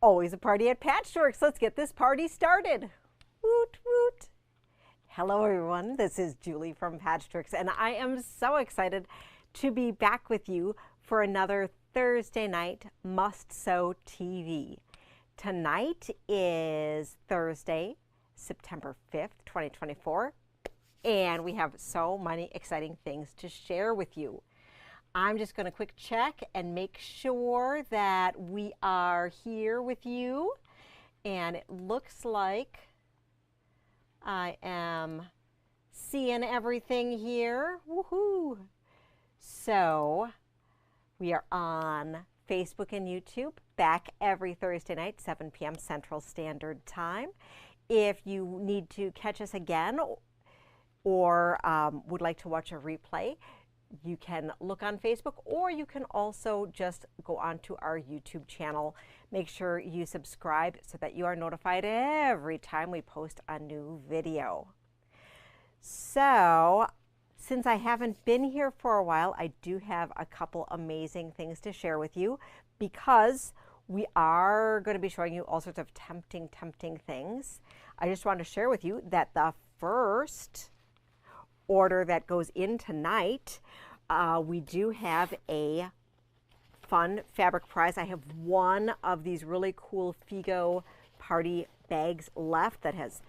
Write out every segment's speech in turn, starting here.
Always a party at Patchworks. Let's get this party started. Woot woot. Hello everyone, this is Julie from Patchworks and I am so excited to be back with you for another Thursday night Must Sew TV. Tonight is Thursday, September 5th, 2024, and we have so many exciting things to share with you. I'm just going to quick check and make sure that we are here with you. And it looks like I am seeing everything here. Woohoo! So we are on Facebook and YouTube, back every Thursday night, 7 p.m. Central Standard Time. If you need to catch us again or would like to watch a replay, you can look on Facebook, or you can also just go onto our YouTube channel. Make sure you subscribe so that you are notified every time we post a new video. So, since I haven't been here for a while, I do have a couple amazing things to share with you, because we are going to be showing you all sorts of tempting things. I just want to share with you that the first order that goes in tonight, we do have a fun fabric prize. I have one of these really cool Figo party bags left that has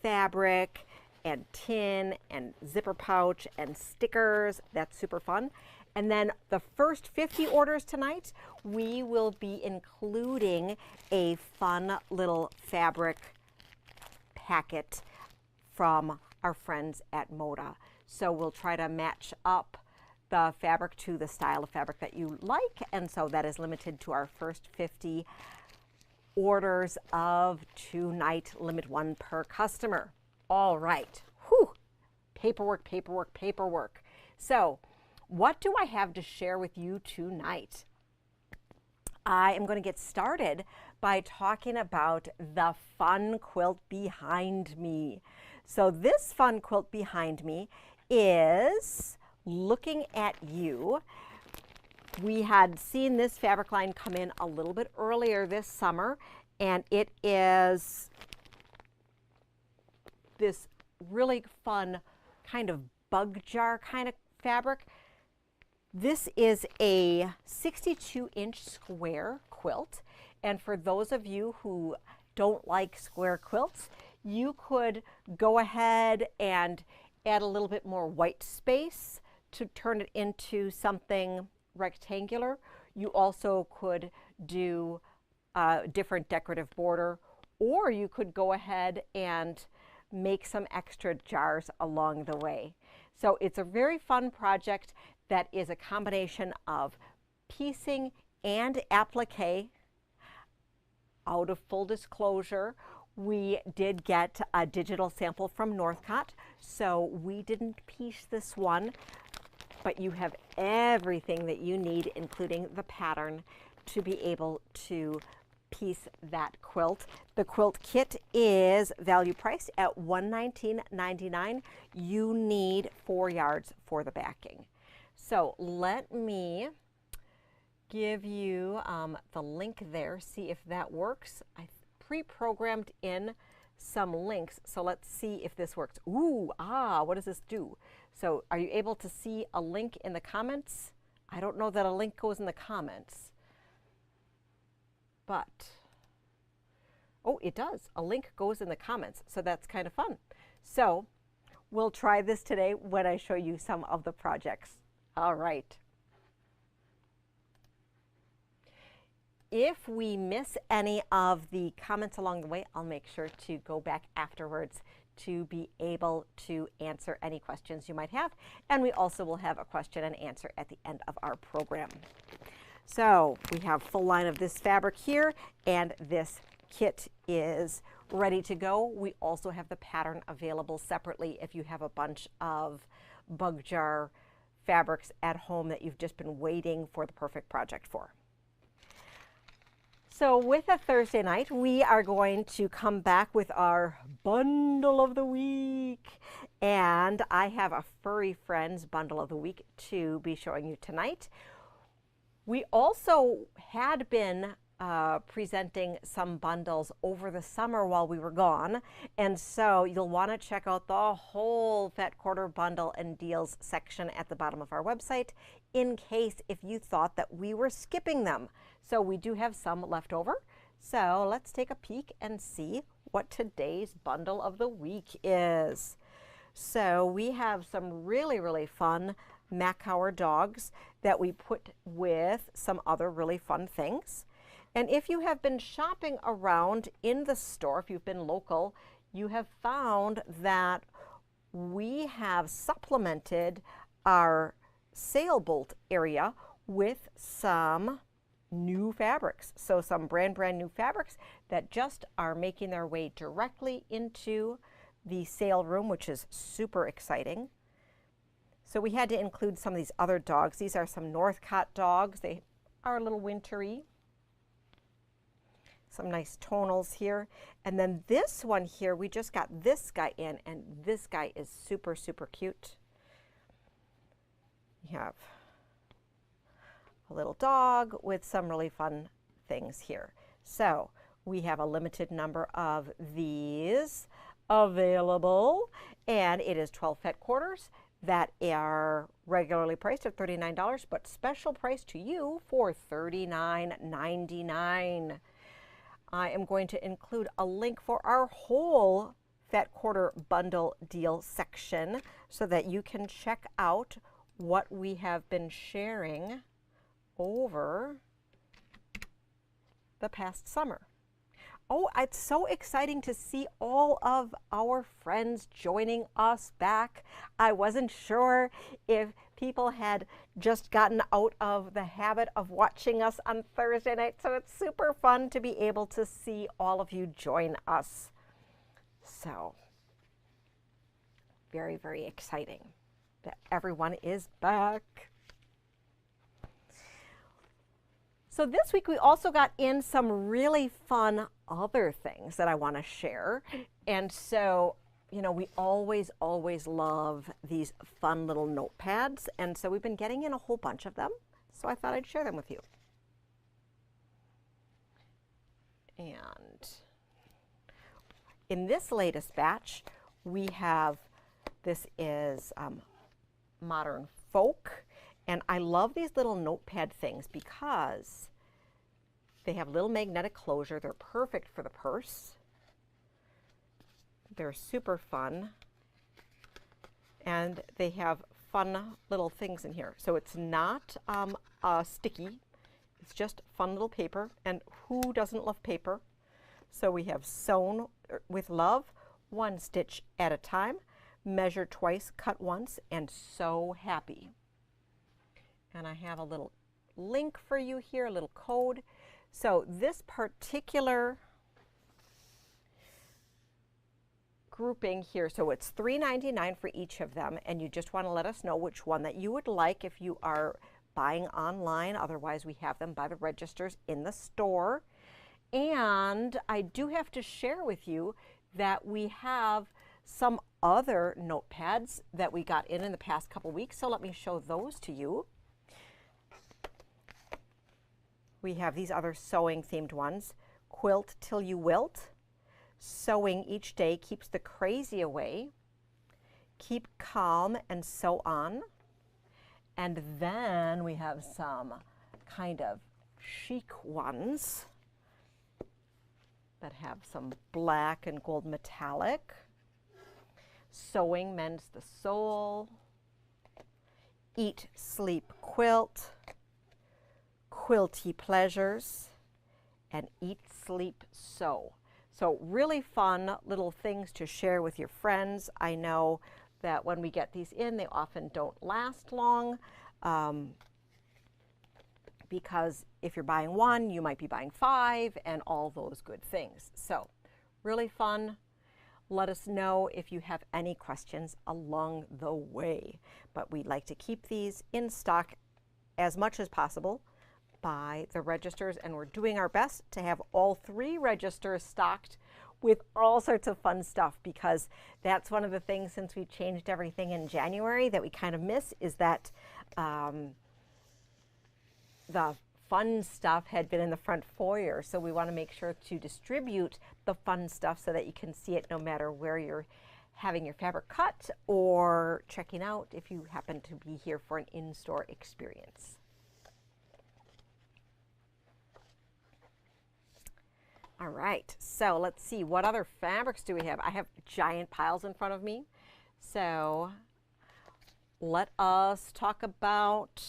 fabric and tin and zipper pouch and stickers. That's super fun. And then the first 50 orders tonight, we will be including a fun little fabric packet from our friends at Moda. So we'll try to match up the fabric to the style of fabric that you like, and so that is limited to our first 50 orders of tonight, limit 1 per customer. All right, whew, paperwork. So what do I have to share with you tonight? I am going to get started by talking about the fun quilt behind me. So this fun quilt behind me is Looking at You. We had seen this fabric line come in a little bit earlier this summer, and it is this really fun kind of bug jar kind of fabric. This is a 62-inch square quilt, and for those of you who don't like square quilts, you could go ahead and add a little bit more white space to turn it into something rectangular. You also could do a different decorative border, or you could go ahead and make some extra jars along the way. So it's a very fun project that is a combination of piecing and applique. Out of full disclosure, we did get a digital sample from Northcott, so we didn't piece this one, but you have everything that you need, including the pattern, to be able to piece that quilt. The quilt kit is value priced at $119.99. You need 4 yards for the backing. So let me give you the link there, see if that works. I pre-programmed in some links, so let's see if this works. Ooh, what does this do? So are you able to see a link in the comments? I don't know that a link goes in the comments, but, oh, it does. A link goes in the comments, so that's kind of fun. So we'll try this today when I show you some of the projects. All right. If we miss any of the comments along the way, I'll make sure to go back afterwards to be able to answer any questions you might have. And we also will have a question and answer at the end of our program. So we have full line of this fabric here, and this kit is ready to go. We also have the pattern available separately if you have a bunch of bug jar fabrics at home that you've just been waiting for the perfect project for. So with a Thursday night, we are going to come back with our bundle of the week. And I have a Furry Friends bundle of the week to be showing you tonight. We also had been presenting some bundles over the summer while we were gone. And so you'll want to check out the whole Fat Quarter bundle and deals section at the bottom of our website in case if you thought that we were skipping them. So we do have some left over. So let's take a peek and see what today's bundle of the week is. So we have some really, really fun Mackauer dogs that we put with some other really fun things. And if you have been shopping around in the store, if you've been local, you have found that we have supplemented our sailboat area with some new fabrics. So some brand new fabrics that just are making their way directly into the sale room, which is super exciting. So we had to include some of these other dogs. These are some Northcott dogs. They are a little wintry. Some nice tonals here. And then this one here, we just got this guy in, and this guy is super, super cute. We have a little dog with some really fun things here. So we have a limited number of these available, and it is 12 Fat Quarters that are regularly priced at $39, but special price to you for $39.99. I am going to include a link for our whole Fat Quarter bundle deal section so that you can check out what we have been sharing over the past summer. Oh, it's so exciting to see all of our friends joining us back. I wasn't sure if people had just gotten out of the habit of watching us on Thursday night, so it's super fun to be able to see all of you join us. So, very, very exciting that everyone is back. So this week we also got in some really fun other things that I want to share. And so, you know, we always love these fun little notepads. And so we've been getting in a whole bunch of them. So I thought I'd share them with you. And in this latest batch, we have, this is Modern Folk. And I love these little notepad things because they have little magnetic closure. They're perfect for the purse. They're super fun. And they have fun little things in here. So it's not sticky. It's just fun little paper. And who doesn't love paper? So we have Sewn with Love, 1 stitch at a time, measure twice, cut once, and So Happy. And I have a little link for you here, a little code. So this particular grouping here, so it's $3.99 for each of them, and you just want to let us know which one that you would like if you are buying online. Otherwise, we have them by the registers in the store. And I do have to share with you that we have some other notepads that we got in the past couple weeks, so let me show those to you. We have these other sewing themed ones. Quilt Till You Wilt. Sewing each day keeps the crazy away. Keep calm and sew on. And then we have some kind of chic ones that have some black and gold metallic. Sewing Mends the Soul. Eat, Sleep, Quilt. Quilty Pleasures, and Eat, Sleep, Sew. So really fun little things to share with your friends. I know that when we get these in, they often don't last long because if you're buying one, you might be buying 5 and all those good things. So really fun. Let us know if you have any questions along the way. But we'd like to keep these in stock as much as possible by the registers, and we're doing our best to have all 3 registers stocked with all sorts of fun stuff, because that's one of the things since we changed everything in January that we kind of miss is that the fun stuff had been in the front foyer. So we want to make sure to distribute the fun stuff so that you can see it no matter where you're having your fabric cut or checking out if you happen to be here for an in-store experience. All right, so let's see, what other fabrics do we have? I have giant piles in front of me. So let us talk about,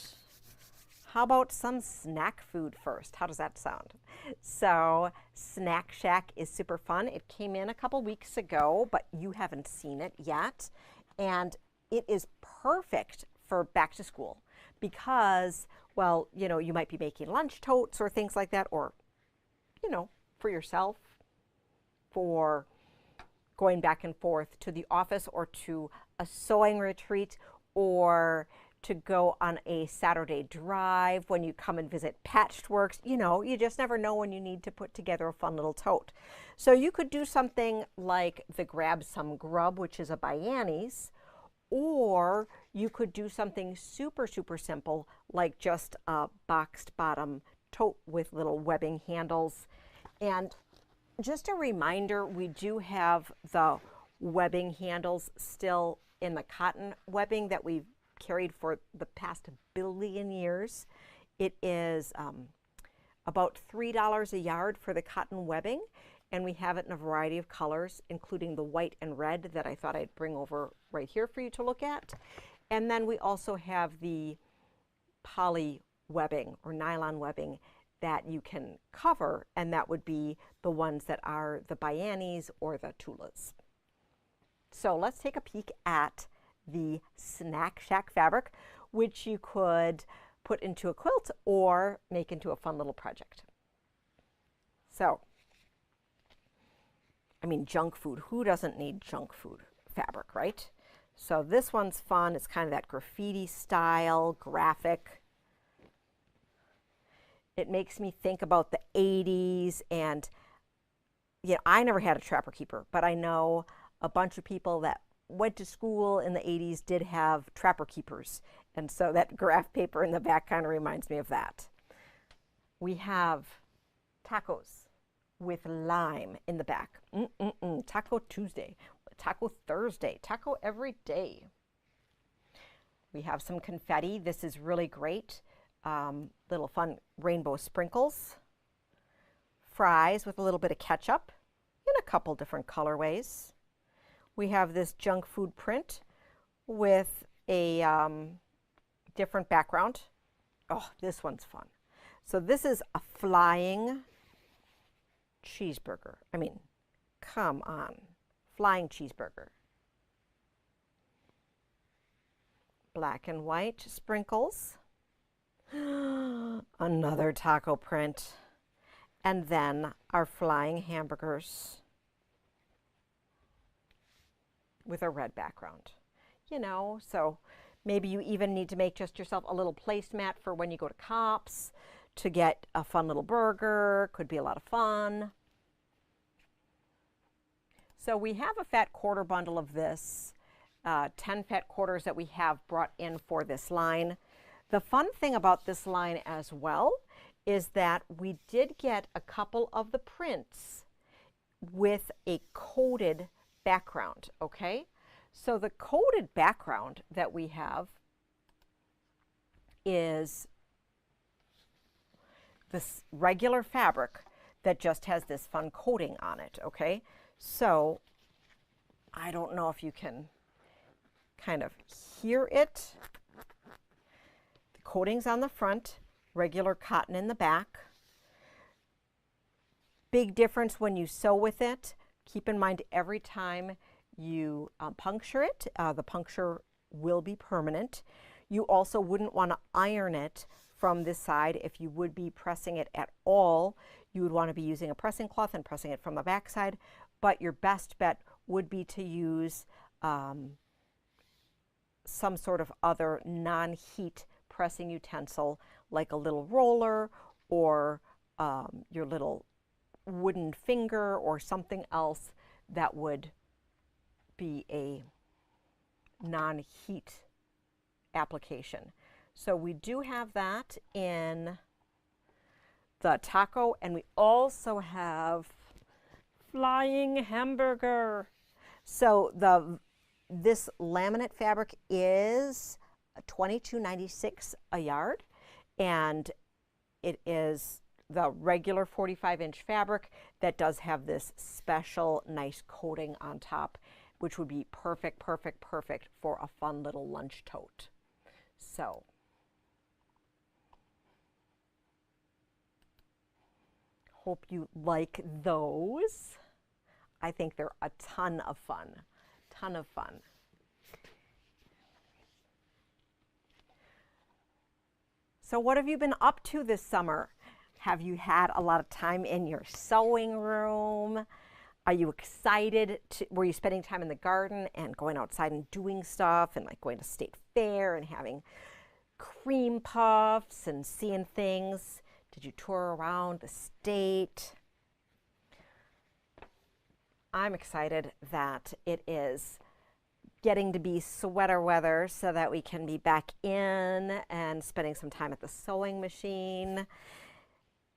how about some snack food first? How does that sound? So Snack Shack is super fun. It came in a couple weeks ago, but you haven't seen it yet. And it is perfect for back to school because, well, you know, you might be making lunch totes or things like that, or, you know, for yourself, for going back and forth to the office or to a sewing retreat, or to go on a Saturday drive when you come and visit Patchworks. You know, you just never know when you need to put together a fun little tote. So you could do something like the Grab Some Grub, which is a By-Annie's, or you could do something super, super simple, like just a boxed bottom tote with little webbing handles. And just a reminder, we do have the webbing handles still in the cotton webbing that we've carried for the past 1 billion years. It is about $3 a yard for the cotton webbing, and we have it in a variety of colors, including the white and red that I thought I'd bring over right here for you to look at. And then we also have the poly webbing or nylon webbing that you can cover, and that would be the ones that are the By-Annie's or the Tulas. So let's take a peek at the Snack Shack fabric, which you could put into a quilt or make into a fun little project. So, I mean, junk food. Who doesn't need junk food fabric, right? So this one's fun. It's kind of that graffiti style, graphic. It makes me think about the 80s, and yeah, I never had a Trapper Keeper, but I know a bunch of people that went to school in the 80s did have Trapper Keepers, and so that graph paper in the back kind of reminds me of that. We have tacos with lime in the back. Taco Tuesday, Taco Thursday, taco every day. We have some confetti. This is really great. Little fun rainbow sprinkles. Fries with a little bit of ketchup in a couple different colorways. We have this junk food print with a different background. Oh, this one's fun. So this is a flying cheeseburger. I mean, come on. Flying cheeseburger. Black and white sprinkles. Another taco print. And then our flying hamburgers with a red background. You know, so maybe you even need to make just yourself a little placemat for when you go to Cops to get a fun little burger. Could be a lot of fun. So we have a fat quarter bundle of this, 10 fat quarters that we have brought in for this line. The fun thing about this line as well is that we did get a couple of the prints with a coated background, okay? So the coated background that we have is this regular fabric that just has this fun coating on it, okay? So I don't know if you can kind of hear it. The coating's on the front, regular cotton in the back. Big difference when you sew with it. Keep in mind every time you puncture it, the puncture will be permanent. You also wouldn't want to iron it from this side. If you would be pressing it at all, you would want to be using a pressing cloth and pressing it from the back side. But your best bet would be to use some sort of other non-heat pressing utensil, like a little roller or your little wooden finger or something else that would be a non-heat application. So we do have that in the taco, and we also have flying hamburger. So this laminate fabric is $22.96 a yard, and it is the regular 45-inch fabric that does have this special nice coating on top, which would be perfect, perfect, perfect for a fun little lunch tote. So hope you like those. I think they're a ton of fun, ton of fun. So what have you been up to this summer? Have you had a lot of time in your sewing room? Are you excited were you spending time in the garden and going outside and doing stuff and like going to state fair and having cream puffs and seeing things? Did you tour around the state? I'm excited that it is getting to be sweater weather so that we can be back in and spending some time at the sewing machine.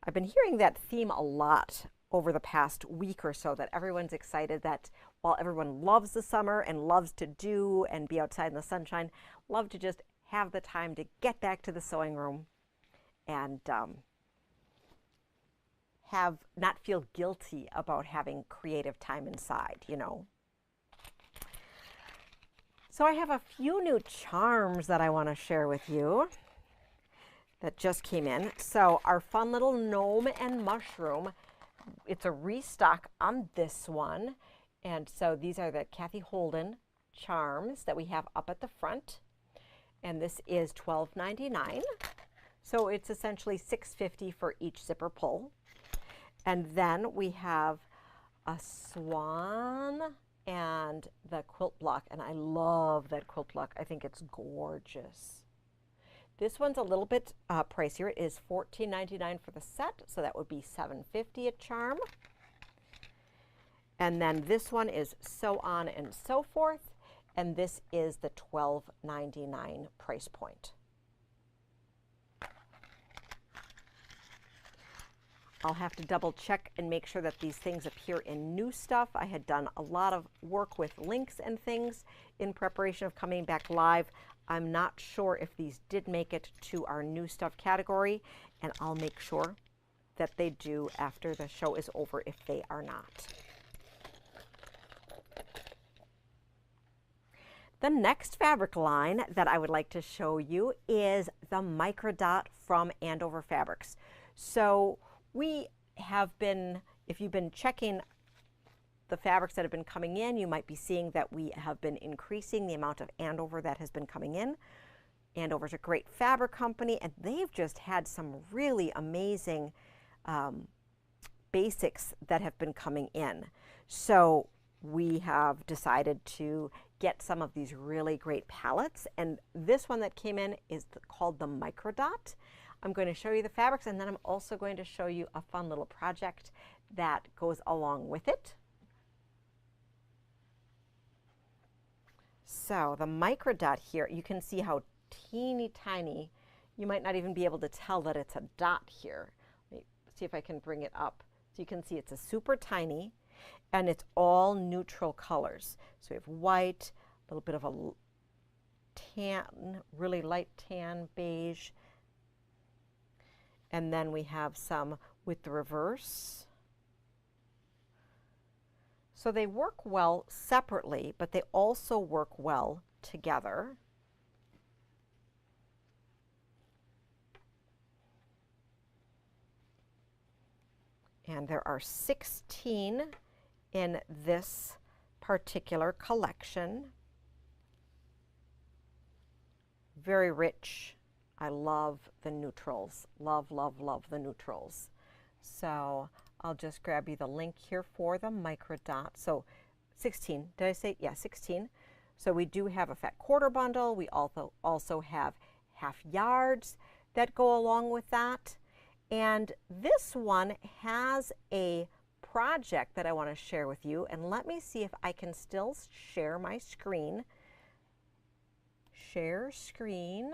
I've been hearing that theme a lot over the past week or so, that everyone's excited that while everyone loves the summer and loves to do and be outside in the sunshine, love to just have the time to get back to the sewing room and not feel guilty about having creative time inside, you know. So I have a few new charms that I want to share with you that just came in. So our fun little gnome and mushroom, it's a restock on this one. And so these are the Kathy Holden charms that we have up at the front. And this is $12.99. So it's essentially $6.50 for each zipper pull. And then we have a swan and the quilt block, and I love that quilt block. I think it's gorgeous. This one's a little bit pricier. It is $14.99 for the set, so that would be $7.50 a charm. And then this one is So On and So Forth, and this is the $12.99 price point. I'll have to double check and make sure that these things appear in new stuff. I had done a lot of work with links and things in preparation of coming back live. I'm not sure if these did make it to our new stuff category, and I'll make sure that they do after the show is over if they are not. The next fabric line that I would like to show you is the Microdot from Andover Fabrics. So we have been, if you've been checking the fabrics that have been coming in, you might be seeing that we have been increasing the amount of Andover that has been coming in. Andover's a great fabric company, and they've just had some really amazing basics that have been coming in. So we have decided to get some of these really great palettes, and this one that came in is called the Microdot. I'm going to show you the fabrics, and then I'm also going to show you a fun little project that goes along with it. So the Microdot here, you can see how teeny tiny, you might not even be able to tell that it's a dot here. Let me see if I can bring it up. So you can see it's a super tiny, and it's all neutral colors. So we have white, a little bit of a tan, really light tan, beige, and then we have some with the reverse. So they work well separately, but they also work well together. And there are 16 in this particular collection. Very rich. I love the neutrals. Love, love, love the neutrals. So I'll just grab you the link here for the Microdot. So 16, did I say? Yeah, 16. So we do have a fat quarter bundle. We also have half yards that go along with that. And this one has a project that I want to share with you. And let me see if I can still share my screen. Share screen.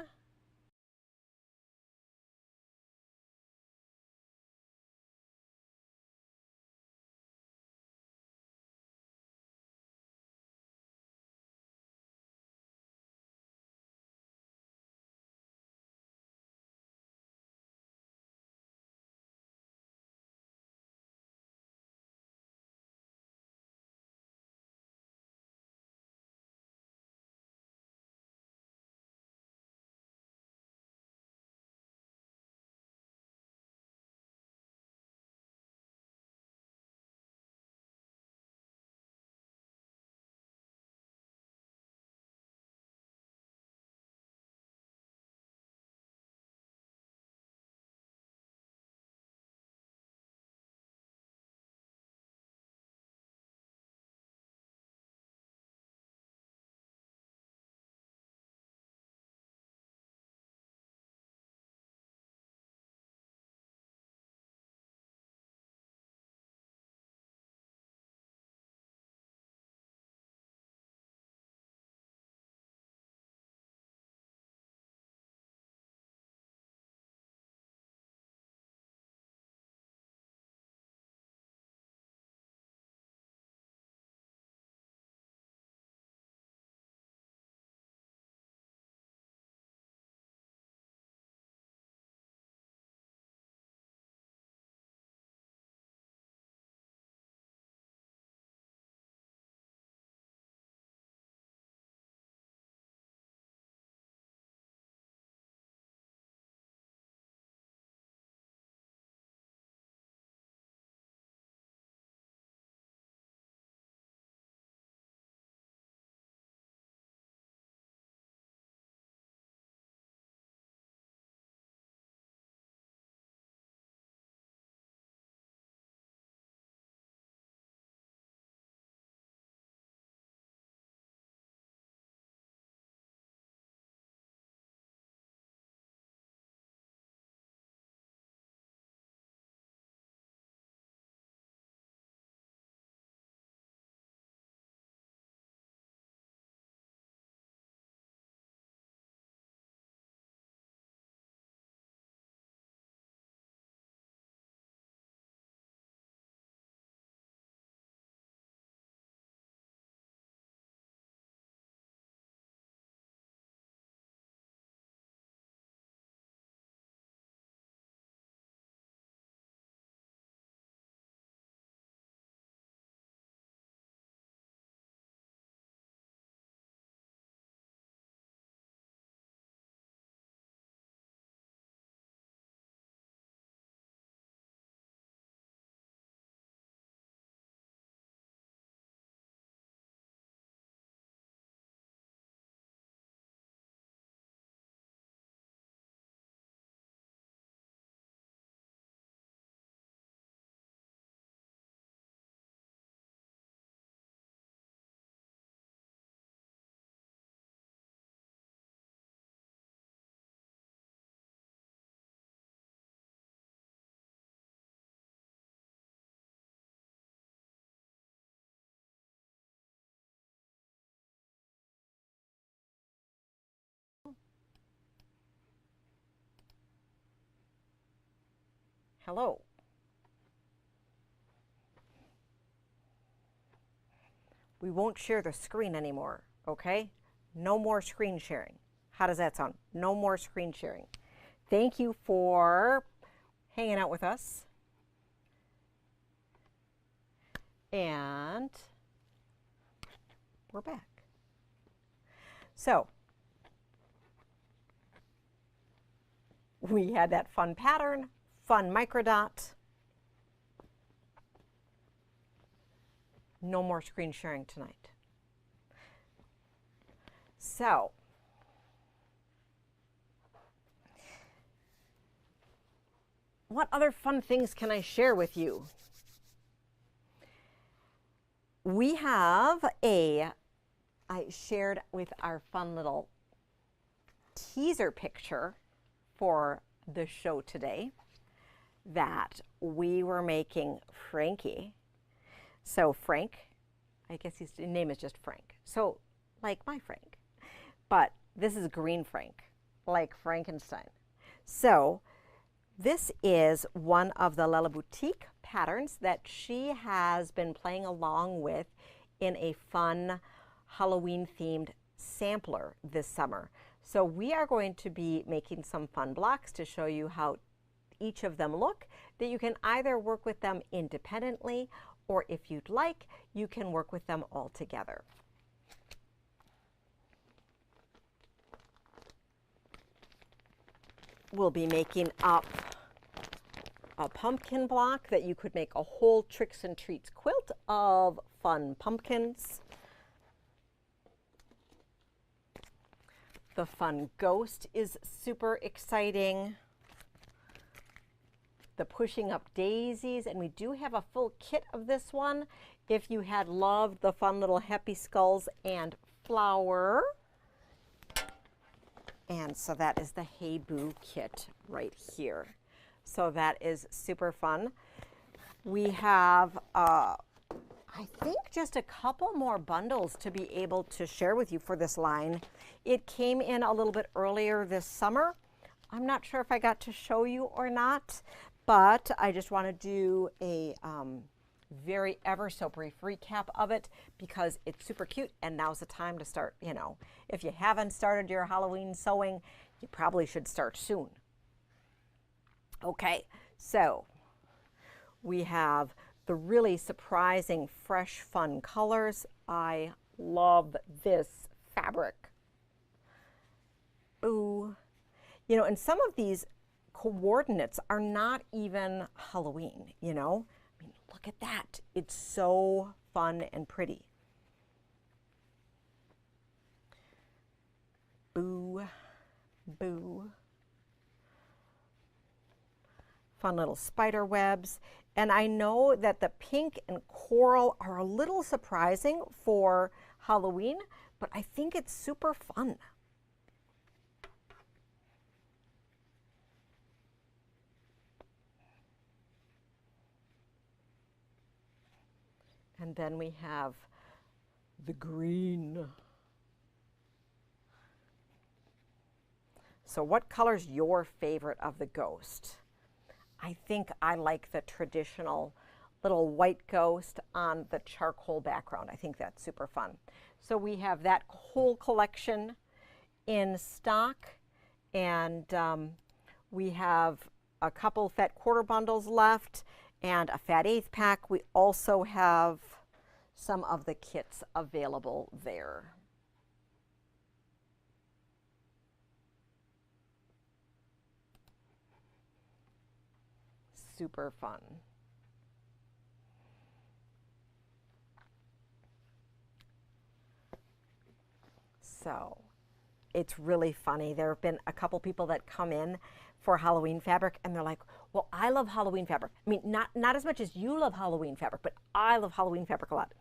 Hello. We won't share the screen anymore, okay? No more screen sharing. How does that sound? No more screen sharing. Thank you for hanging out with us. And we're back. So we had that fun pattern, fun microdot. No more screen sharing tonight. So what other fun things can I share with you? We have I shared with our fun little teaser picture for the show today that we were making Frankie. So Frank, I guess his name is just Frank. So like my Frank, but this is Green Frank, like Frankenstein. So this is one of the Lella Boutique patterns that she has been playing along with in a fun Halloween themed sampler this summer. So we are going to be making some fun blocks to show you how each of them look, that you can either work with them independently, or if you'd like, you can work with them all together. We'll be making up a pumpkin block that you could make a whole Tricks and Treats quilt of fun pumpkins. The fun ghost is super exciting. The pushing up daisies, and we do have a full kit of this one if you had loved the fun little happy skulls and flower. And so that is the Hey Boo kit right here. So that is super fun. We have, I think, just a couple more bundles to be able to share with you for this line. It came in a little bit earlier this summer. I'm not sure if I got to show you or not, but I just want to do a very ever so brief recap of it because it's super cute, and now's the time to start. You know, if you haven't started your Halloween sewing, you probably should start soon. Okay, so we have the really surprising, fresh, fun colors. I love this fabric. Ooh. You know, and some of these coordinates are not even Halloween, you know? I mean, look at that. It's so fun and pretty. Boo, boo. Fun little spider webs. And I know that the pink and coral are a little surprising for Halloween, but I think it's super fun. And then we have the green. So what color's your favorite of the ghost? I think I like the traditional little white ghost on the charcoal background. I think that's super fun. So we have that whole collection in stock, and we have a couple fat quarter bundles left and a fat eighth pack. We also have some of the kits available there. Super fun. So it's really funny. There have been a couple people that come in for Halloween fabric, and they're like, well, I love Halloween fabric. I mean, not as much as you love Halloween fabric, but I love Halloween fabric a lot.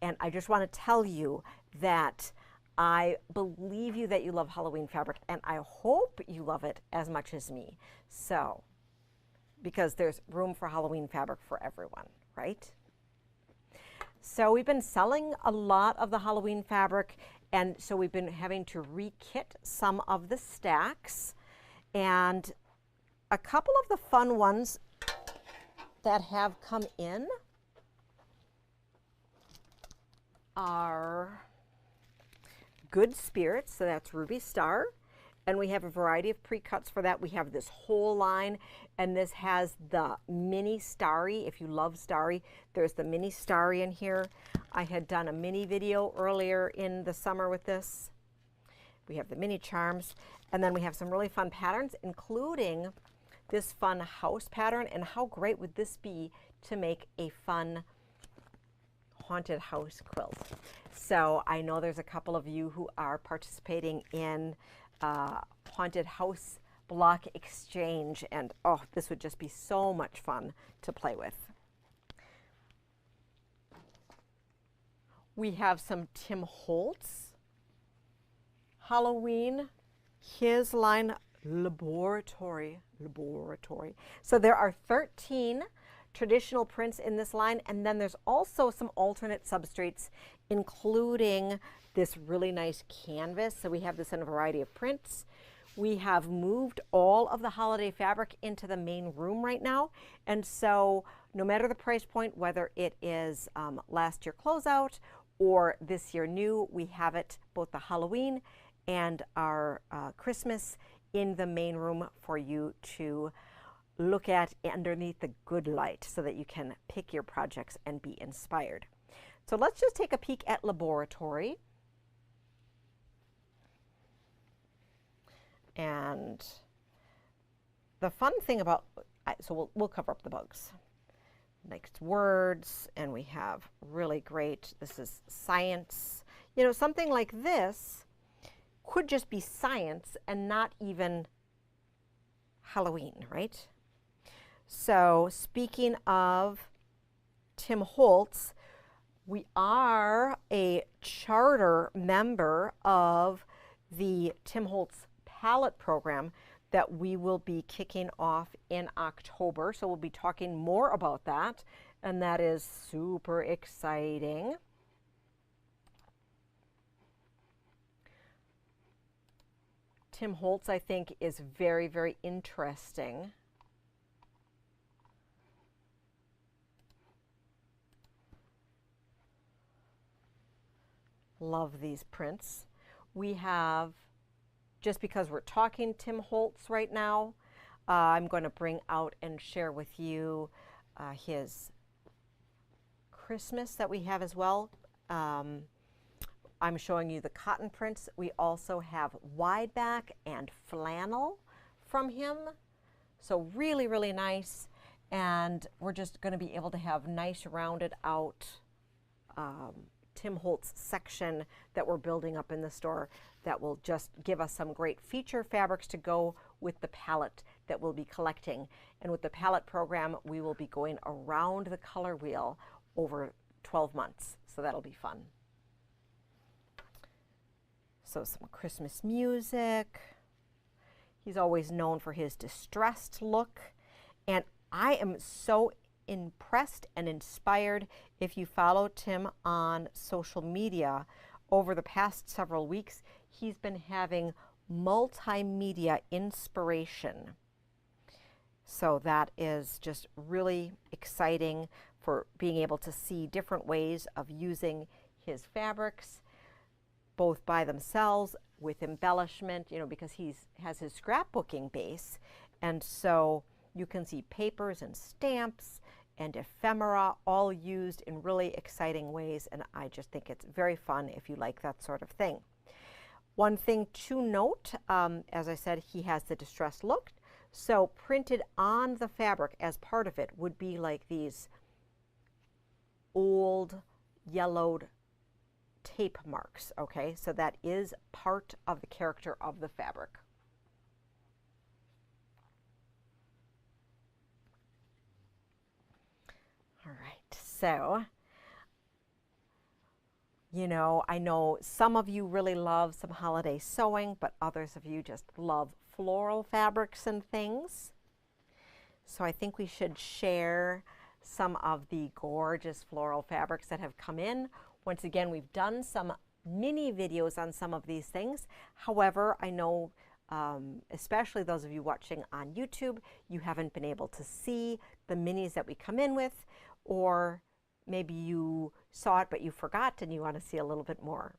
And I just want to tell you that I believe you that you love Halloween fabric, and I hope you love it as much as me. So, because there's room for Halloween fabric for everyone, right? So we've been selling a lot of the Halloween fabric, and so we've been having to re-kit some of the stacks. And a couple of the fun ones that have come in are Good Spirits, so that's Ruby Star. And we have a variety of pre-cuts for that. We have this whole line, and this has the mini Starry. If you love Starry, there's the mini Starry in here. I had done a mini video earlier in the summer with this. We have the mini charms, and then we have some really fun patterns, including this fun house pattern. And how great would this be to make a fun haunted house quilt? So I know there's a couple of you who are participating in haunted house block exchange, and oh, this would just be so much fun to play with. We have some Tim Holtz Halloween, his line Laboratory. So there are 13 traditional prints in this line, and then there's also some alternate substrates, including this really nice canvas. So we have this in a variety of prints. We have moved all of the holiday fabric into the main room right now, and so no matter the price point, whether it is last year closeout or this year new, we have it both the Halloween and our Christmas in the main room for you to look at underneath the good light so that you can pick your projects and be inspired. So let's just take a peek at Laboratory. And the fun thing about, so we'll cover up the bugs. Next, words, and we have really great, this is science. You know, something like this could just be science and not even Halloween, right? So speaking of Tim Holtz, we are a charter member of the Tim Holtz Palette program that we will be kicking off in October. So we'll be talking more about that, and that is super exciting. Tim Holtz, I think, is very, very interesting. Love these prints. We have, just because we're talking Tim Holtz right now, I'm going to bring out and share with you his Christmas that we have as well. I'm showing you the cotton prints. We also have wide back and flannel from him. So really, really nice. And we're just going to be able to have nice rounded out Tim Holtz section that we're building up in the store that will just give us some great feature fabrics to go with the palette that we'll be collecting. And with the palette program, we will be going around the color wheel over 12 months. So that'll be fun. So some Christmas music. He's always known for his distressed look. And I am so impressed and inspired. If you follow Tim on social media over the past several weeks, he's been having multimedia inspiration. So that is just really exciting for being able to see different ways of using his fabrics, both by themselves with embellishment, you know, because he has his scrapbooking base. And so you can see papers and stamps and ephemera all used in really exciting ways. And I just think it's very fun if you like that sort of thing. One thing to note, as I said, he has the distressed look. So printed on the fabric as part of it would be like these old yellowed tape marks, okay? So that is part of the character of the fabric. All right, so, you know, I know some of you really love some holiday sewing, but others of you just love floral fabrics and things. So I think we should share some of the gorgeous floral fabrics that have come in. Once again, we've done some mini videos on some of these things. However, I know especially those of you watching on YouTube, you haven't been able to see the minis that we come in with, or maybe you saw it but you forgot and you want to see a little bit more.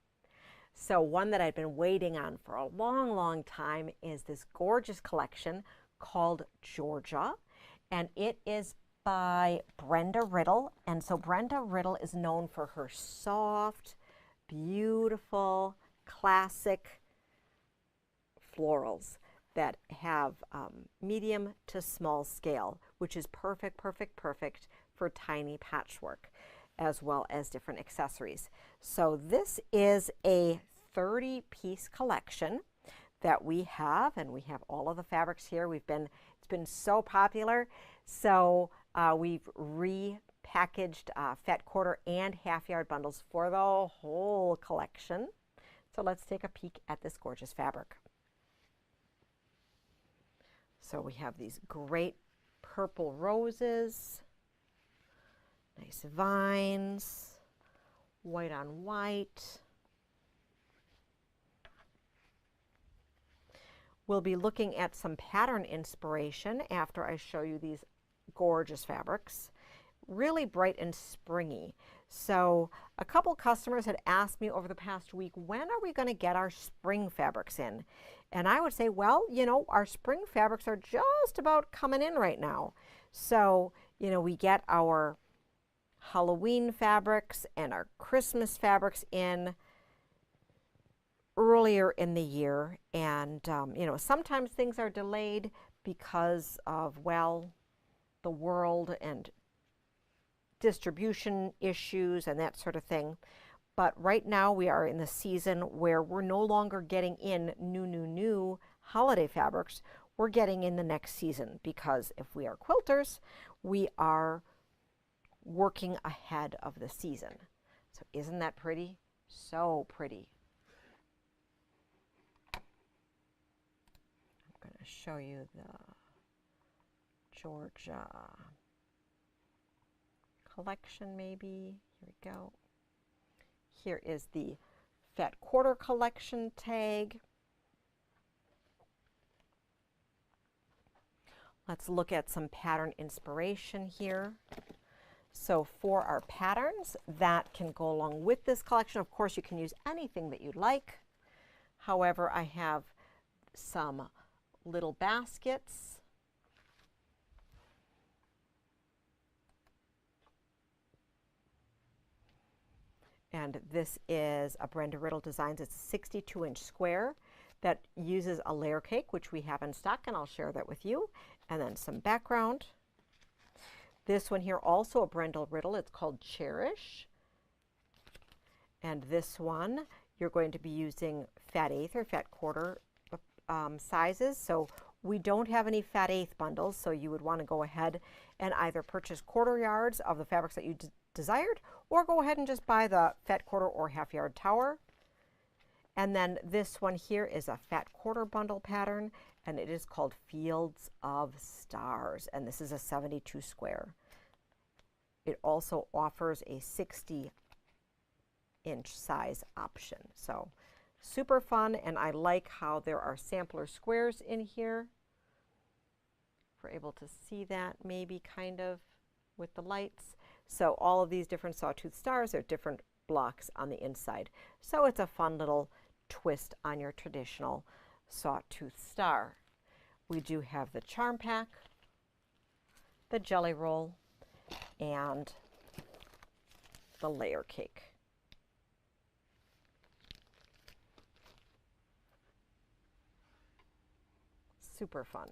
So one that I've been waiting on for a long time is this gorgeous collection called Georgia, and it is by Brenda Riddle. And so Brenda Riddle is known for her soft, beautiful, classic florals that have medium to small scale, which is perfect for tiny patchwork, as well as different accessories. So this is a 30-piece collection that we have, and we have all of the fabrics here. It's been so popular, so we've repackaged fat quarter and half yard bundles for the whole collection. So let's take a peek at this gorgeous fabric. So we have these great purple roses, nice vines, white on white. We'll be looking at some pattern inspiration after I show you these gorgeous fabrics. Really bright and springy. So a couple customers had asked me over the past week, when are we going to get our spring fabrics in? And I would say, well, you know, our spring fabrics are just about coming in right now. So, you know, we get our Halloween fabrics and our Christmas fabrics in earlier in the year. And, you know, sometimes things are delayed because of, well, the world and distribution issues and that sort of thing. But right now we are in the season where we're no longer getting in new holiday fabrics. We're getting in the next season, because if we are quilters, we are working ahead of the season. So isn't that pretty? So pretty. I'm going to show you the Georgia collection maybe. Here we go. Here is the fat quarter collection tag. Let's look at some pattern inspiration here. So for our patterns that can go along with this collection, of course you can use anything that you'd like. However, I have some little baskets. And this is a Brenda Riddle Designs. It's a 62-inch square that uses a layer cake, which we have in stock, and I'll share that with you. And then some background. This one here, also a Brenda Riddle. It's called Cherish. And this one, you're going to be using fat eighth or fat quarter sizes. So we don't have any fat eighth bundles, so you would want to go ahead and either purchase quarter yards of the fabrics that you desired, or go ahead and just buy the fat quarter or half yard tower. And then this one here is a fat quarter bundle pattern, and it is called Fields of Stars, and this is a 72 square. It also offers a 60-inch size option. So super fun, and I like how there are sampler squares in here. If we're able to see that maybe kind of with the lights. So all of these different sawtooth stars are different blocks on the inside. So it's a fun little twist on your traditional sawtooth star. We do have the charm pack, the jelly roll, and the layer cake. Super fun.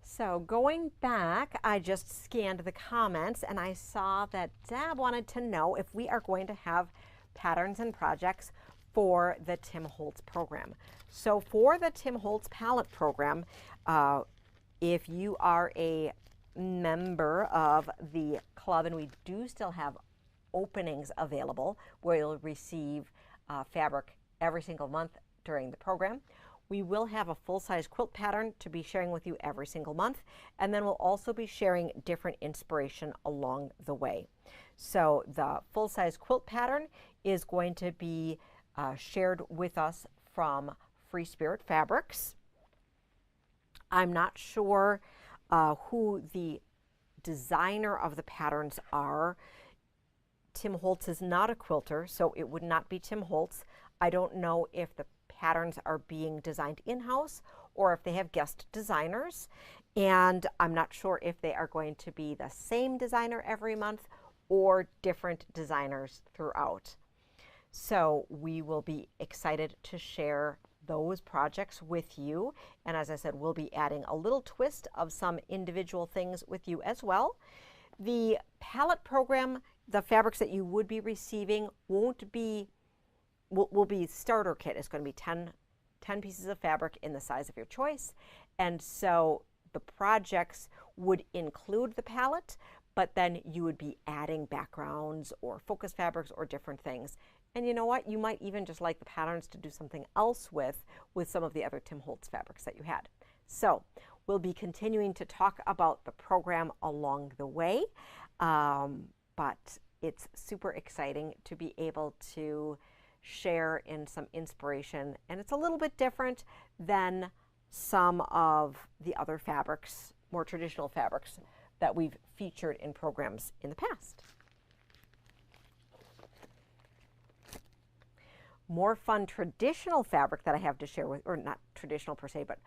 So going back, I just scanned the comments and I saw that Deb wanted to know if we are going to have patterns and projects for the Tim Holtz program. So for the Tim Holtz palette program, if you are a member of the club, and we do still have openings available where you'll receive fabric every single month during the program. We will have a full-size quilt pattern to be sharing with you every single month, and then we'll also be sharing different inspiration along the way. So the full-size quilt pattern is going to be shared with us from Free Spirit Fabrics. I'm not sure who the designer of the patterns are. Tim Holtz is not a quilter, so it would not be Tim Holtz. I don't know if the patterns are being designed in-house or if they have guest designers. And I'm not sure if they are going to be the same designer every month or different designers throughout. So we will be excited to share those projects with you. And as I said, we'll be adding a little twist of some individual things with you as well. The palette program, the fabrics that you would be receiving will be starter kit. It's going to be 10 pieces of fabric in the size of your choice. And so the projects would include the palette, but then you would be adding backgrounds or focus fabrics or different things. And you know what? You might even just like the patterns to do something else with some of the other Tim Holtz fabrics that you had. So we'll be continuing to talk about the program along the way, but it's super exciting to be able to share in some inspiration. And it's a little bit different than some of the other fabrics, more traditional fabrics that we've featured in programs in the past. More fun traditional fabric that I have to share with, or not traditional per se, but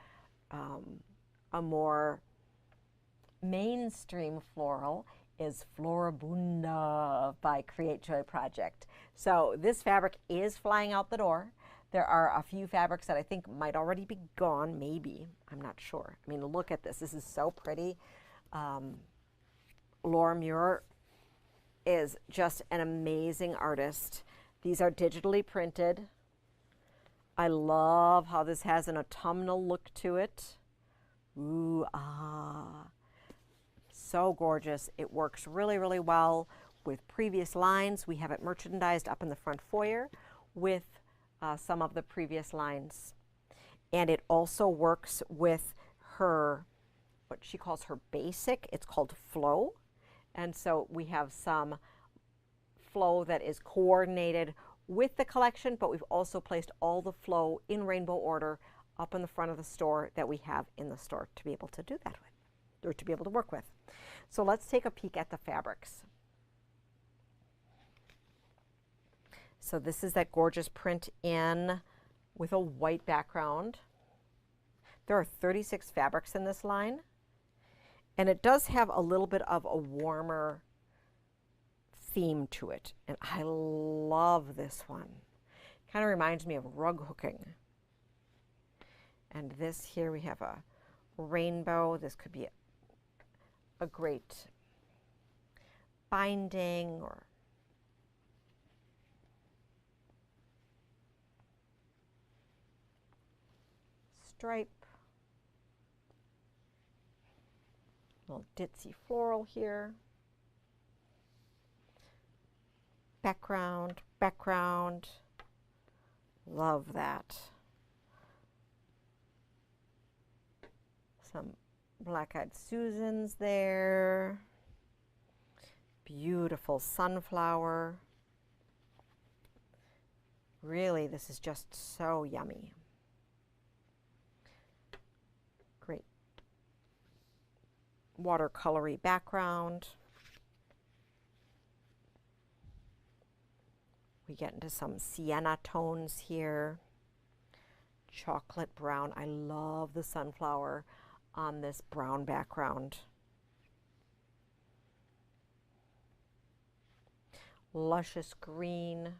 a more mainstream floral is Floribunda by Create Joy Project. So this fabric is flying out the door. There are a few fabrics that I think might already be gone, maybe. I'm not sure. I mean, look at this. This is so pretty. Laura Muir is just an amazing artist. These are digitally printed. I love how this has an autumnal look to it. Ooh, ah. So gorgeous. It works really, really well with previous lines. We have it merchandised up in the front foyer with some of the previous lines. And it also works with her, what she calls her basic. It's called Flow. And so we have some flow that is coordinated with the collection, but we've also placed all the flow in rainbow order up in the front of the store that we have in the store to be able to do that with, or to be able to work with. So let's take a peek at the fabrics. So this is that gorgeous print in with a white background. There are 36 fabrics in this line, and it does have a little bit of a warmer theme to it, and I love this one. Kind of reminds me of rug hooking. And this here we have a rainbow. This could be a great binding or stripe. Little ditzy floral here. Background, background. Love that. Some black-eyed Susans there. Beautiful sunflower. Really, this is just so yummy. Great watercolory background. We get into some sienna tones here. Chocolate brown. I love the sunflower on this brown background. Luscious green.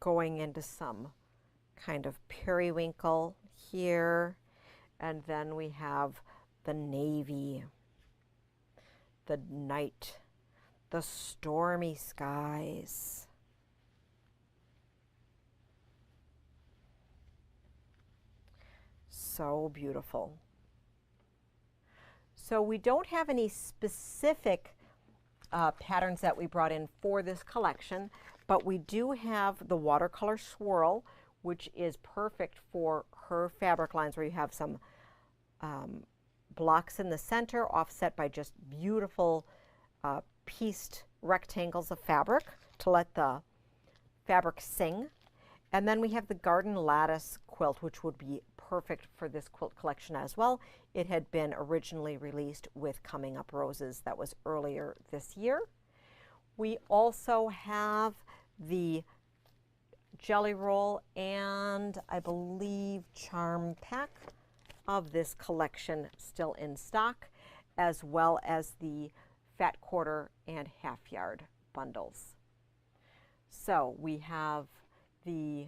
Going into some kind of periwinkle here. And then we have the navy, the night, the stormy skies. So beautiful. So we don't have any specific patterns that we brought in for this collection, but we do have the watercolor swirl, which is perfect for her fabric lines where you have some blocks in the center offset by just beautiful pieced rectangles of fabric to let the fabric sing. And then we have the garden lattice quilt, which would be perfect for this quilt collection as well. It had been originally released with Coming Up Roses. That was earlier this year. We also have the Jelly Roll and I believe Charm Pack of this collection still in stock, as well as the Fat Quarter and Half Yard bundles. So we have the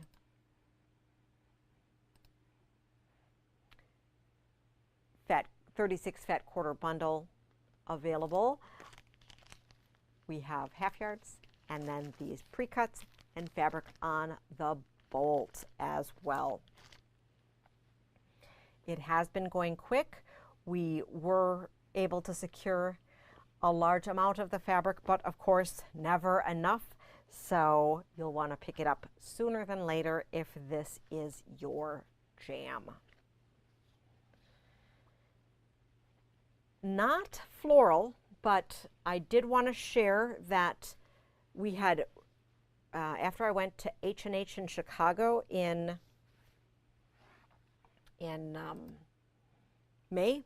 Fat 36 Fat Quarter bundle available. We have half yards and then these pre-cuts and fabric on the bolt as well. It has been going quick. We were able to secure a large amount of the fabric, but of course never enough. So you'll want to pick it up sooner than later if this is your jam. Not floral, but I did want to share that we had, after I went to H&H in Chicago in May,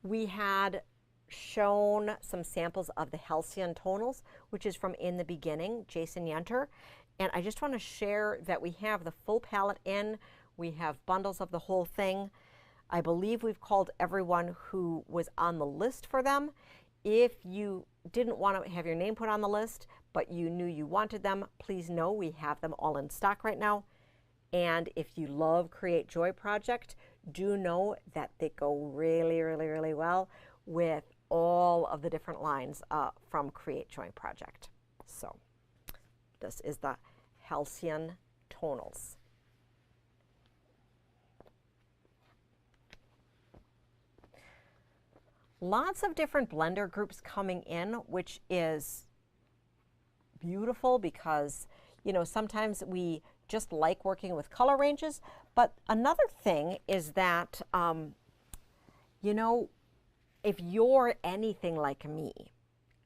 we had shown some samples of the Halcyon Tonals, which is from In the Beginning, Jason Yenter. And I just want to share that we have the full palette in. We have bundles of the whole thing. I believe we've called everyone who was on the list for them. If you didn't want to have your name put on the list, but you knew you wanted them, please know we have them all in stock right now. And if you love Create Joy Project, do know that they go really, really, really well with all of the different lines from Create Joy Project. So this is the Halcyon Tonals. Lots of different blender groups coming in, which is beautiful because, you know, sometimes we just like working with color ranges. But another thing is that, you know, if you're anything like me,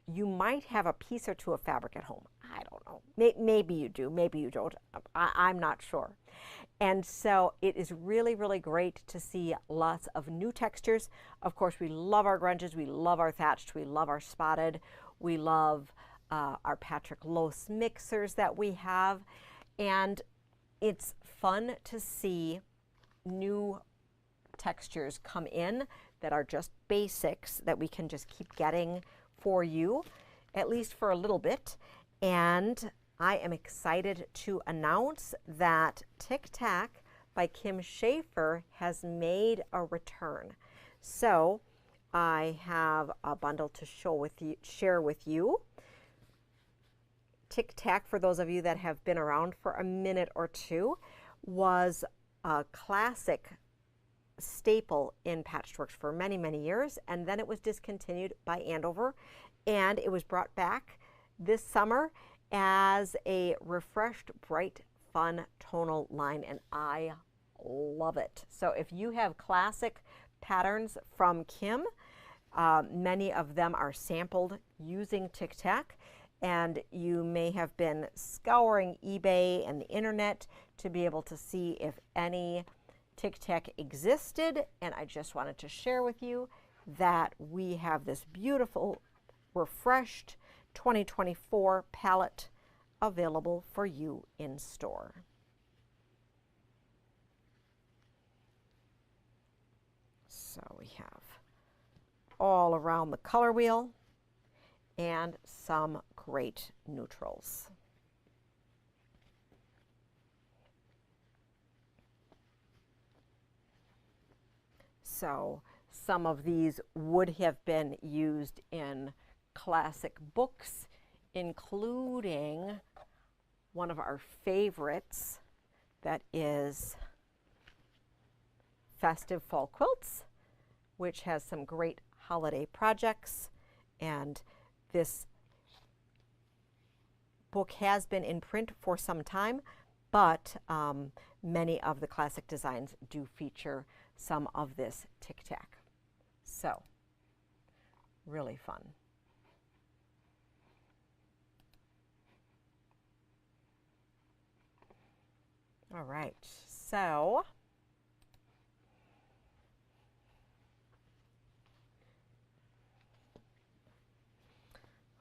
you might have a piece or two of fabric at home. I don't know. Maybe you do, maybe you don't. I'm not sure. And so it is really, really great to see lots of new textures. Of course, we love our grunges, we love our thatched, we love our spotted, we love our Patrick Lose mixers that we have. And it's fun to see new textures come in that are just basics that we can just keep getting for you, at least for a little bit. And I am excited to announce that Tic Tac by Kim Schaefer has made a return. So I have a bundle to share with you. Tic Tac, for those of you that have been around for a minute or two, was a classic staple in Patchworks for many, many years, and then it was discontinued by Andover, and it was brought back this summer as a refreshed, bright, fun tonal line, and I love it. So if you have classic patterns from Kim, many of them are sampled using Tic Tac, and you may have been scouring eBay and the internet to be able to see if any Tic Tac existed, and I just wanted to share with you that we have this beautiful, refreshed 2024 palette available for you in store. So we have all around the color wheel and some great neutrals. So some of these would have been used in classic books, including one of our favorites that is Festive Fall Quilts, which has some great holiday projects. And this book has been in print for some time, but many of the classic designs do feature some of this Tic Tac. So So, really fun. All right, so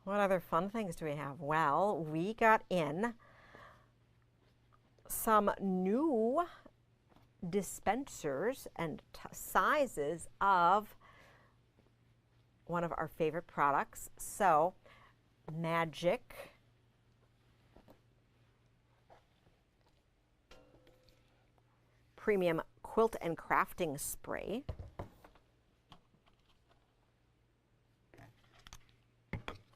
what other fun things do we have? Well, we got in some new dispensers and sizes of one of our favorite products. So, Magic Premium Quilt and Crafting Spray.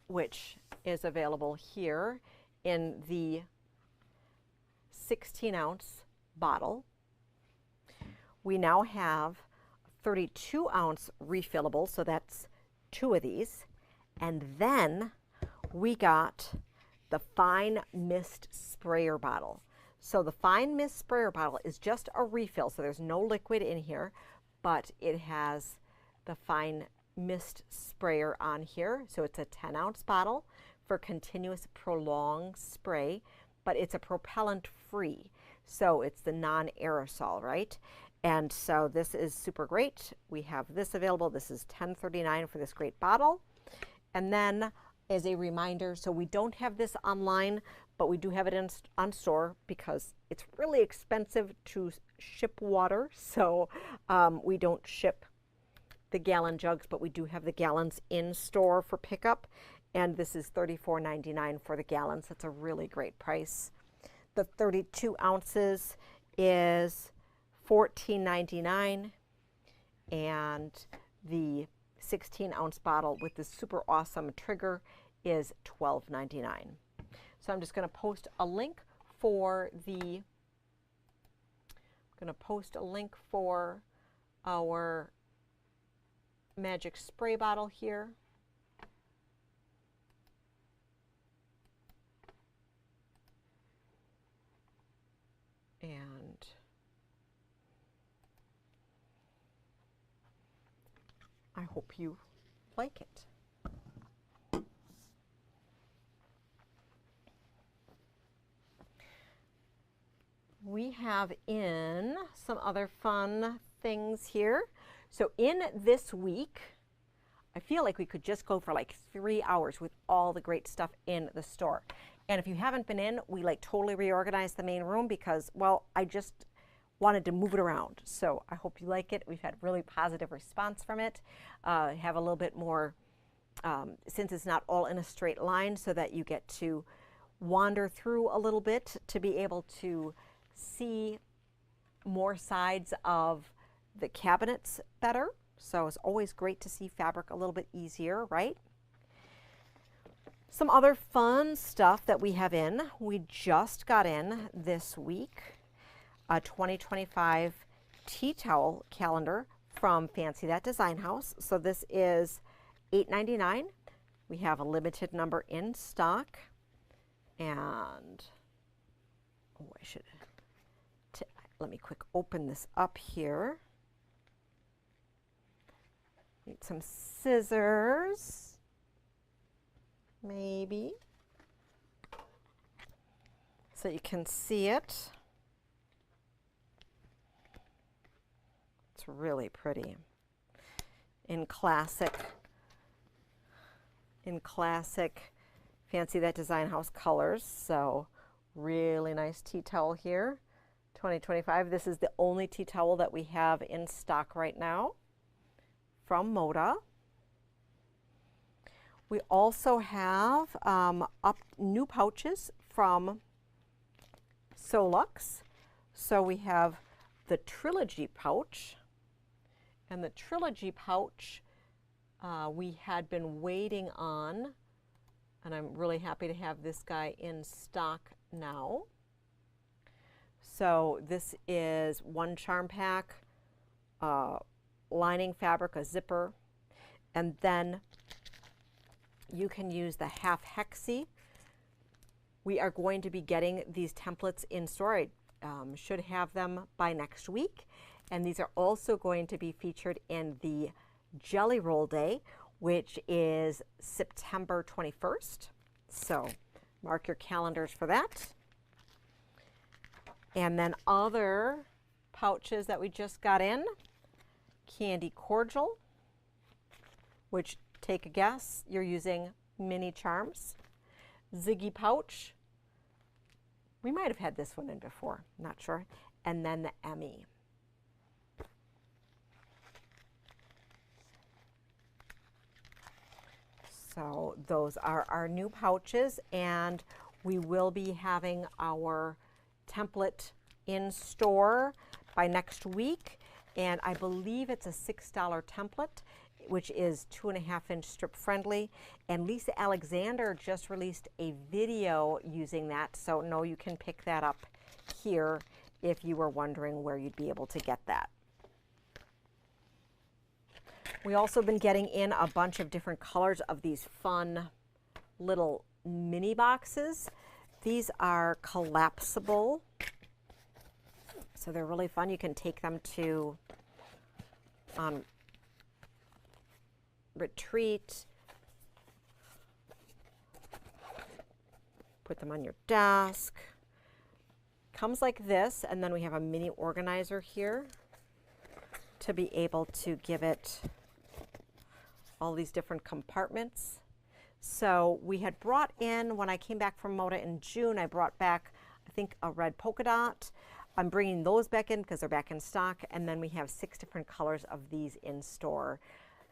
Which is available here in the 16-ounce bottle. We now have 32-ounce refillable, so that's 2 of these. And then we got the Fine Mist Sprayer bottle. So the Fine Mist Sprayer bottle is just a refill, so there's no liquid in here, but it has the Fine Mist Sprayer on here. So it's a 10-ounce bottle for continuous prolonged spray, but it's a propellant free. So it's the non-aerosol, right? And so this is super great. We have this available. This is $10.39 for this great bottle. And then as a reminder, so we don't have this online, but we do have it on store because it's really expensive to ship water. So we don't ship the gallon jugs, but we do have the gallons in store for pickup. And this is $34.99 for the gallons. That's a really great price. The 32 ounces is $14.99. And the 16-ounce bottle with this super awesome trigger is $12.99. So I'm just going to post a link for our Magic spray bottle here. And I hope you like it. We have in some other fun things here. So in this week, I feel like we could just go for like 3 hours with all the great stuff in the store. And if you haven't been in, we like totally reorganized the main room because, well, I just wanted to move it around. So I hope you like it. We've had really positive response from it. Have a little bit more, since it's not all in a straight line, so that you get to wander through a little bit to be able to see more sides of the cabinets better. So it's always great to see fabric a little bit easier, right? Some other fun stuff that we have in, we just got in this week, a 2025 tea towel calendar from Fancy That Design House. So this is $8.99. We have a limited number in stock. And, oh, let me quick open this up here. Need some scissors, maybe, so you can see it. It's really pretty in classic Fancy That Design House colors. So really nice tea towel here, 2025. This is the only tea towel that we have in stock right now from Moda. We also have new pouches from Solux. So we have the Trilogy pouch. And the Trilogy pouch we had been waiting on. And I'm really happy to have this guy in stock now. So this is one charm pack, lining fabric, a zipper, and then you can use the half hexie. We are going to be getting these templates in store. I should have them by next week. And these are also going to be featured in the Jelly Roll Day, which is September 21st. So mark your calendars for that. And then other pouches that we just got in, Candy Cordial, which, take a guess, you're using mini charms. Ziggy pouch, we might have had this one in before, not sure. And then the Emmy. So those are our new pouches, and we will be having our template in store by next week. And I believe it's a $6 template, which is 2.5-inch strip friendly. And Lisa Alexander just released a video using that. So no, you can pick that up here if you were wondering where you'd be able to get that. We also been getting in a bunch of different colors of these fun little mini boxes. These are collapsible, so they're really fun. You can take them to retreat, put them on your desk. Comes like this, and then we have a mini organizer here to be able to give it all these different compartments. So we had brought in, when I came back from Moda in June, I brought back, I think, a red polka dot. I'm bringing those back in because they're back in stock, and then we have 6 different colors of these in store.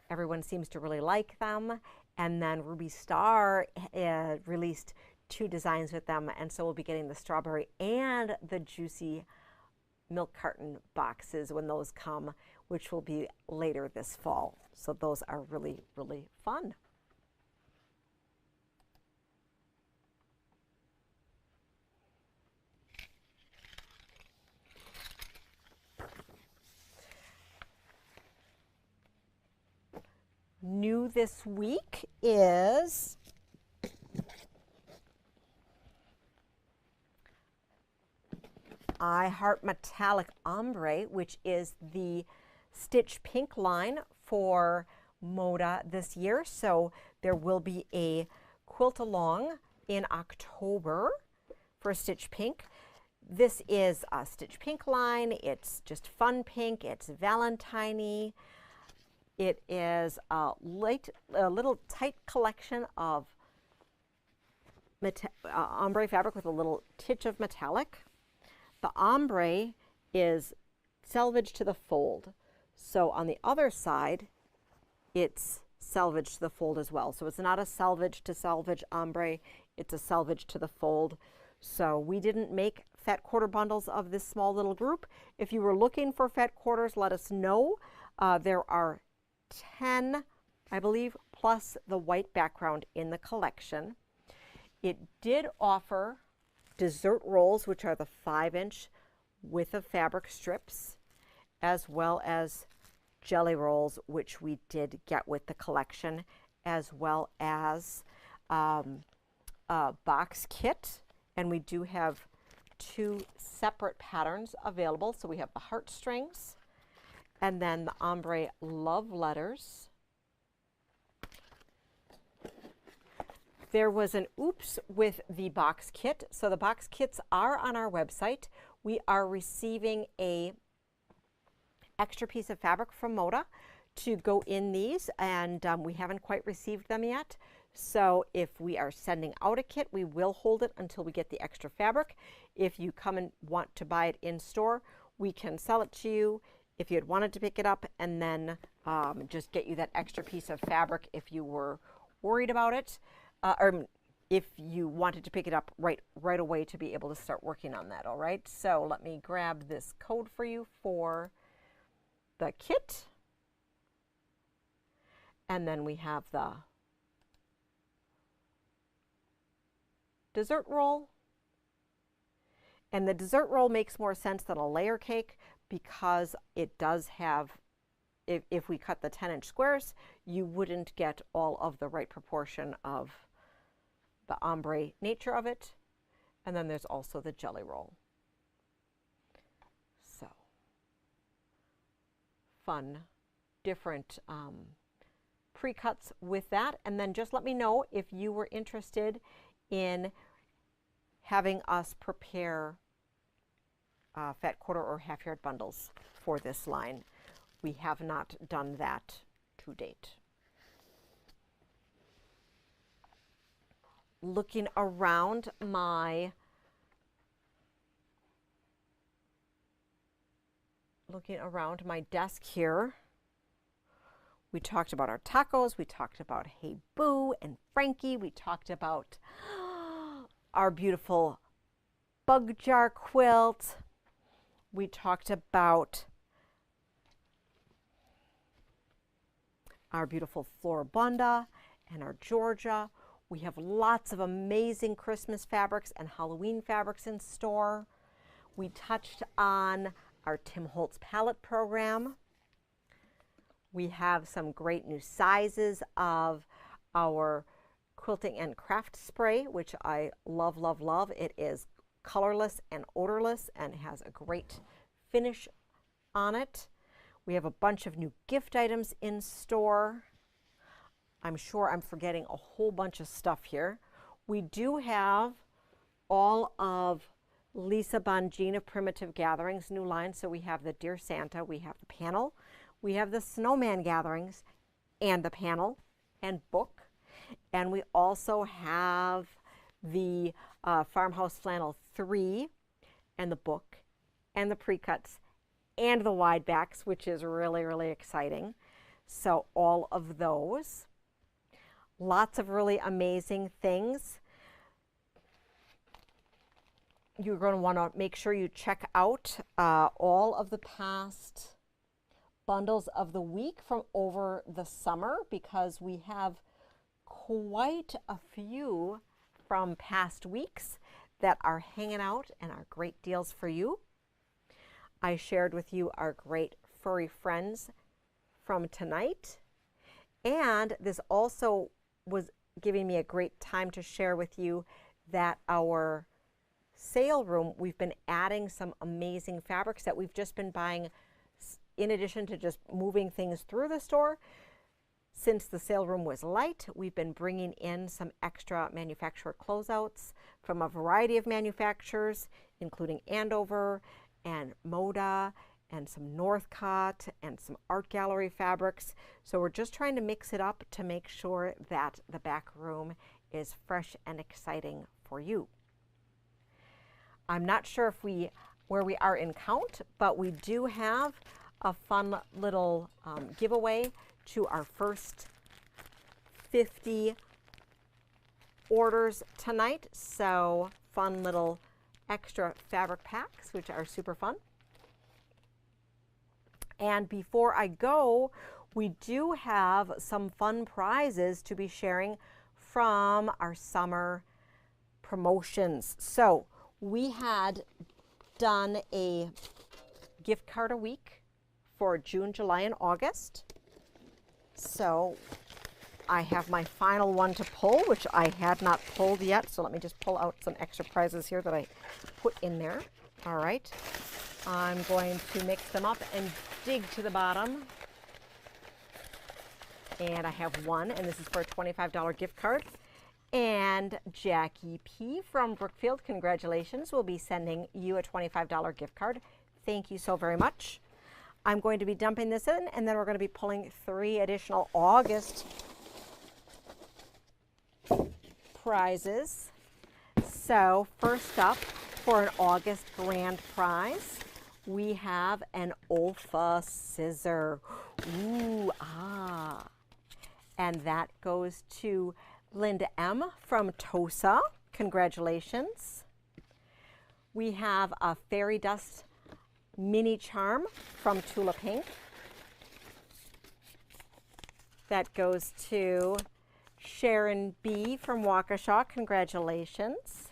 Everyone seems to really like them, and then Ruby Star released 2 designs with them, and so we'll be getting the strawberry and the juicy milk carton boxes when those come, which will be later this fall. So those are really, really fun. New this week is I Heart Metallic Ombre, which is the Stitch Pink line for Moda this year. So there will be a quilt along in October for Stitch Pink. This is a Stitch Pink line. It's just fun pink. It's Valentine-y. It is a little tight collection of ombre fabric with a little titch of metallic. The ombre is selvage to the fold. So on the other side, it's selvage to the fold as well. So it's not a selvage to selvage ombre, it's a selvage to the fold. So we didn't make fat quarter bundles of this small little group. If you were looking for fat quarters, let us know. There are 10, I believe, plus the white background in the collection. It did offer dessert rolls, which are the 5-inch width of fabric strips, as well as jelly rolls, which we did get with the collection, as well as a box kit. And we do have 2 separate patterns available. So we have the heartstrings and then the ombre love letters. There was an oops with the box kit. So the box kits are on our website. We are receiving a extra piece of fabric from Moda to go in these, and we haven't quite received them yet. So if we are sending out a kit, we will hold it until we get the extra fabric. If you come and want to buy it in store, we can sell it to you if you had wanted to pick it up, and then just get you that extra piece of fabric if you were worried about it. Or if you wanted to pick it up right away to be able to start working on that, all right? So let me grab this code for you for the kit. And then we have the dessert roll. And the dessert roll makes more sense than a layer cake because it does have, if we cut the 10-inch squares, you wouldn't get all of the right proportion of the ombre nature of it. And then there's also the jelly roll. So, fun different pre-cuts with that. And then just let me know if you were interested in having us prepare fat quarter or half yard bundles for this line. We have not done that to date. Looking around my desk here, we talked about our tacos, we talked about Hey Boo and Frankie, we talked about our beautiful bug jar quilt, we talked about our beautiful Floribunda and our Georgia. We have lots of amazing Christmas fabrics and Halloween fabrics in store. We touched on our Tim Holtz palette program. We have some great new sizes of our quilting and craft spray, which I love, love, love. It is colorless and odorless and has a great finish on it. We have a bunch of new gift items in store. I'm sure I'm forgetting a whole bunch of stuff here. We do have all of Lisa Bongina Primitive Gatherings new line. So we have the Dear Santa, we have the panel, we have the Snowman Gatherings and the panel and book. And we also have the Farmhouse Flannel 3 and the book and the pre-cuts and the wide backs, which is really, really exciting. So all of those. Lots of really amazing things. You're going to want to make sure you check out all of the past bundles of the week from over the summer, because we have quite a few from past weeks that are hanging out and are great deals for you. I shared with you our great furry friends from tonight, and this also was giving me a great time to share with you that our sale room, we've been adding some amazing fabrics that we've just been buying in addition to just moving things through the store. Since the sale room was light, we've been bringing in some extra manufacturer closeouts from a variety of manufacturers, including Andover and Moda and some Northcott and some art gallery fabrics. So we're just trying to mix it up to make sure that the back room is fresh and exciting for you. I'm not sure if where we are in count, but we do have a fun little giveaway to our first 50 orders tonight. So fun little extra fabric packs, which are super fun. And before I go, we do have some fun prizes to be sharing from our summer promotions. So we had done a gift card a week for June, July, and August. So I have my final one to pull, which I had not pulled yet. So let me just pull out some extra prizes here that I put in there. All right. I'm going to mix them up and dig to the bottom. And I have one, and this is for a $25 gift card. And Jackie P. from Brookfield, congratulations, will be sending you a $25 gift card. Thank you so very much. I'm going to be dumping this in, and then we're going to be pulling 3 additional August prizes. So first up, for an August grand prize, we have an Olfa scissor. Ooh, ah. And that goes to Linda M. from Tosa. Congratulations. We have a Fairy Dust mini charm from Tula Pink. That goes to Sharon B. from Waukesha. Congratulations.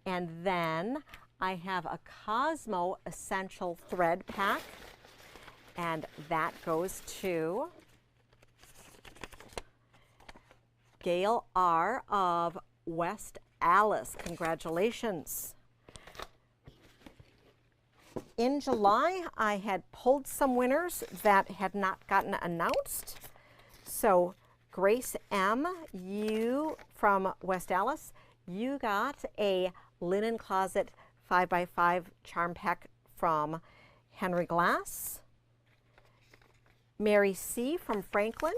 And then I have a Cosmo Essential Thread Pack, and that goes to Gail R. of West Allis. Congratulations. in July, I had pulled some winners that had not gotten announced. So Grace M., you from West Allis, you got a linen closet 5x5 charm pack from Henry Glass. Mary C. from Franklin,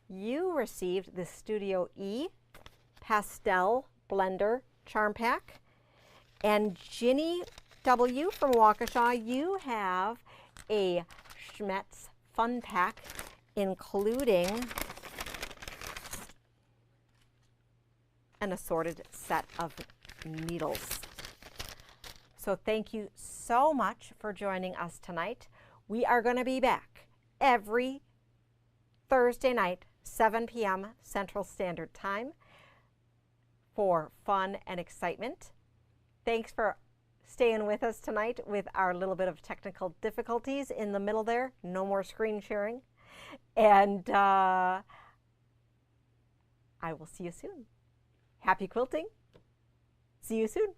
you received the Studio E Pastel Blender Charm Pack. And Ginny W. from Waukesha, you have a Schmetz Fun Pack, including an assorted set of needles. So thank you so much for joining us tonight. We are going to be back every Thursday night, 7 p.m. Central Standard Time for fun and excitement. Thanks for staying with us tonight with our little bit of technical difficulties in the middle there. No more screen sharing. And I will see you soon. Happy quilting. See you soon.